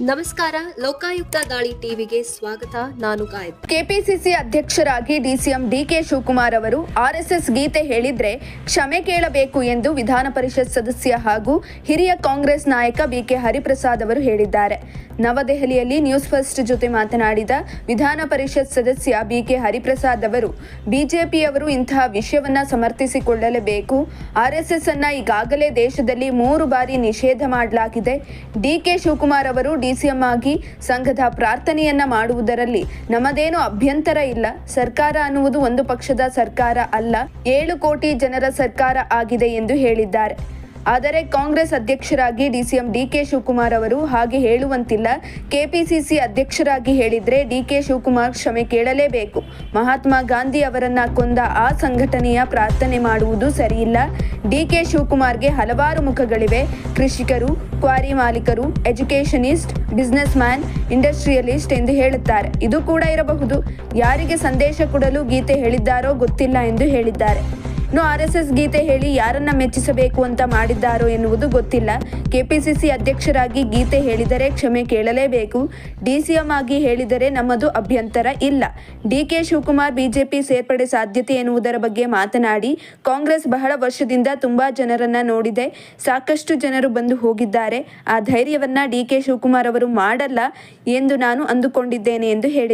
ನಮಸ್ಕಾರ. ಲೋಕಾಯುಕ್ತ ದಾಳಿ ಟಿವಿಗೆ ಸ್ವಾಗತ. ನಾನು ಗಾಯತ್ರಿ. ಕೆಪಿಸಿಸಿ ಅಧ್ಯಕ್ಷರಾಗಿ ಡಿಸಿಎಂ ಡಿಕೆ ಶಿವಕುಮಾರ್ ಅವರು ಆರ್ಎಸ್ಎಸ್ ಗೀತೆ ಹೇಳಿದ್ರೆ ಕ್ಷಮೆ ಕೇಳಬೇಕು ಎಂದು ವಿಧಾನ ಪರಿಷತ್ ಸದಸ್ಯ ಹಾಗೂ ಹಿರಿಯ ಕಾಂಗ್ರೆಸ್ ನಾಯಕ ಬಿಕೆ ಹರಿಪ್ರಸಾದ್ ಅವರು ಹೇಳಿದ್ದಾರೆ. ನವದೆಹಲಿಯಲ್ಲಿ ನ್ಯೂಸ್ ಫಸ್ಟ್ ಜೊತೆ ಮಾತನಾಡಿದ ವಿಧಾನ ಪರಿಷತ್ ಸದಸ್ಯ ಬಿಕೆ ಹರಿಪ್ರಸಾದ್ ಅವರು, ಬಿಜೆಪಿಯವರು ಇಂತಹ ವಿಷಯವನ್ನ ಸಮರ್ಥಿಸಿಕೊಳ್ಳಲೇಬೇಕು. ಆರ್ಎಸ್ಎಸ್ ಅನ್ನ ಈಗಾಗಲೇ ದೇಶದಲ್ಲಿ 3 ಬಾರಿ ನಿಷೇಧ ಮಾಡಲಾಗಿದೆ. ಡಿಕೆ ಶಿವಕುಮಾರ್ ಅವರು ಡಿಸಿಎಂ ಆಗಿ ಸಂಘದ ಪ್ರಾರ್ಥನೆಯನ್ನ ಮಾಡುವುದರಲ್ಲಿ ನಮ್ಮದೇನು ಅಭ್ಯಂತರ ಇಲ್ಲ. ಸರ್ಕಾರ ಅನ್ನುವುದು ಒಂದು ಪಕ್ಷದ ಸರ್ಕಾರ ಅಲ್ಲ, 7 ಕೋಟಿ ಜನರ ಸರ್ಕಾರ ಆಗಿದೆ ಎಂದು ಹೇಳಿದ್ದಾರೆ. ಆದರೆ ಕಾಂಗ್ರೆಸ್ ಅಧ್ಯಕ್ಷರಾಗಿ ಡಿಸಿಎಂ ಡಿಕೆ ಶಿವಕುಮಾರ್ ಅವರು ಹಾಗೆ ಹೇಳುವಂತಿಲ್ಲ. ಕೆಪಿಸಿಸಿ ಅಧ್ಯಕ್ಷರಾಗಿ ಹೇಳಿದ್ರೆ ಡಿಕೆ ಶಿವಕುಮಾರ್ ಕ್ಷಮೆ ಕೇಳಲೇಬೇಕು. ಮಹಾತ್ಮ ಗಾಂಧಿ ಅವರನ್ನ ಕೊಂದ ಆ ಸಂಘಟನೆಯ ಪ್ರಾರ್ಥನೆ ಮಾಡುವುದು ಸರಿಯಿಲ್ಲ. ಡಿಕೆ ಶಿವಕುಮಾರ್ಗೆ ಹಲವಾರು ಮುಖಗಳಿವೆ. ಕೃಷಿಕರು, ಕ್ವಾರಿ ಮಾಲೀಕರು, ಎಜುಕೇಷನಿಸ್ಟ್, ಬಿಸ್ನೆಸ್ ಮ್ಯಾನ್, ಇಂಡಸ್ಟ್ರಿಯಲಿಸ್ಟ್ ಎಂದು ಹೇಳುತ್ತಾರೆ. ಇದು ಕೂಡ ಇರಬಹುದು. ಯಾರಿಗೆ ಸಂದೇಶ ಕೊಡಲು ಗೀತೆ ಹೇಳಿದ್ದಾರೋ ಗೊತ್ತಿಲ್ಲ ಎಂದು ಹೇಳಿದ್ದಾರೆ. ಇನ್ನು ಆರ್ಎಸ್ಎಸ್ ಗೀತೆ ಹೇಳಿ ಯಾರನ್ನ ಮೆಚ್ಚಿಸಬೇಕು ಅಂತ ಮಾಡಿದ್ದಾರೋ ಎನ್ನುವುದು ಗೊತ್ತಿಲ್ಲ. ಕೆಪಿಸಿಸಿ ಅಧ್ಯಕ್ಷರಾಗಿ ಗೀತೆ ಹೇಳಿದರೆ ಕ್ಷಮೆ ಕೇಳಲೇಬೇಕು. ಡಿಸಿಎಂ ಆಗಿ ಹೇಳಿದರೆ ನಮ್ಮದು ಅಭ್ಯಂತರ ಇಲ್ಲ. ಡಿಕೆ ಶಿವಕುಮಾರ್ ಬಿಜೆಪಿ ಸೇರ್ಪಡೆ ಸಾಧ್ಯತೆ ಎನ್ನುವುದರ ಬಗ್ಗೆ ಮಾತನಾಡಿ, ಕಾಂಗ್ರೆಸ್ ಬಹಳ ವರ್ಷದಿಂದ ತುಂಬಾ ಜನರನ್ನ ನೋಡಿದೆ. ಸಾಕಷ್ಟು ಜನರು ಬಂದು ಹೋಗಿದ್ದಾರೆ. ಆ ಧೈರ್ಯವನ್ನ ಡಿಕೆ ಶಿವಕುಮಾರ್ ಅವರು ಮಾಡಲ್ಲ ಎಂದು ನಾನು ಅಂದುಕೊಂಡಿದ್ದೇನೆ ಎಂದು ಹೇಳಿದ್ದಾರೆ.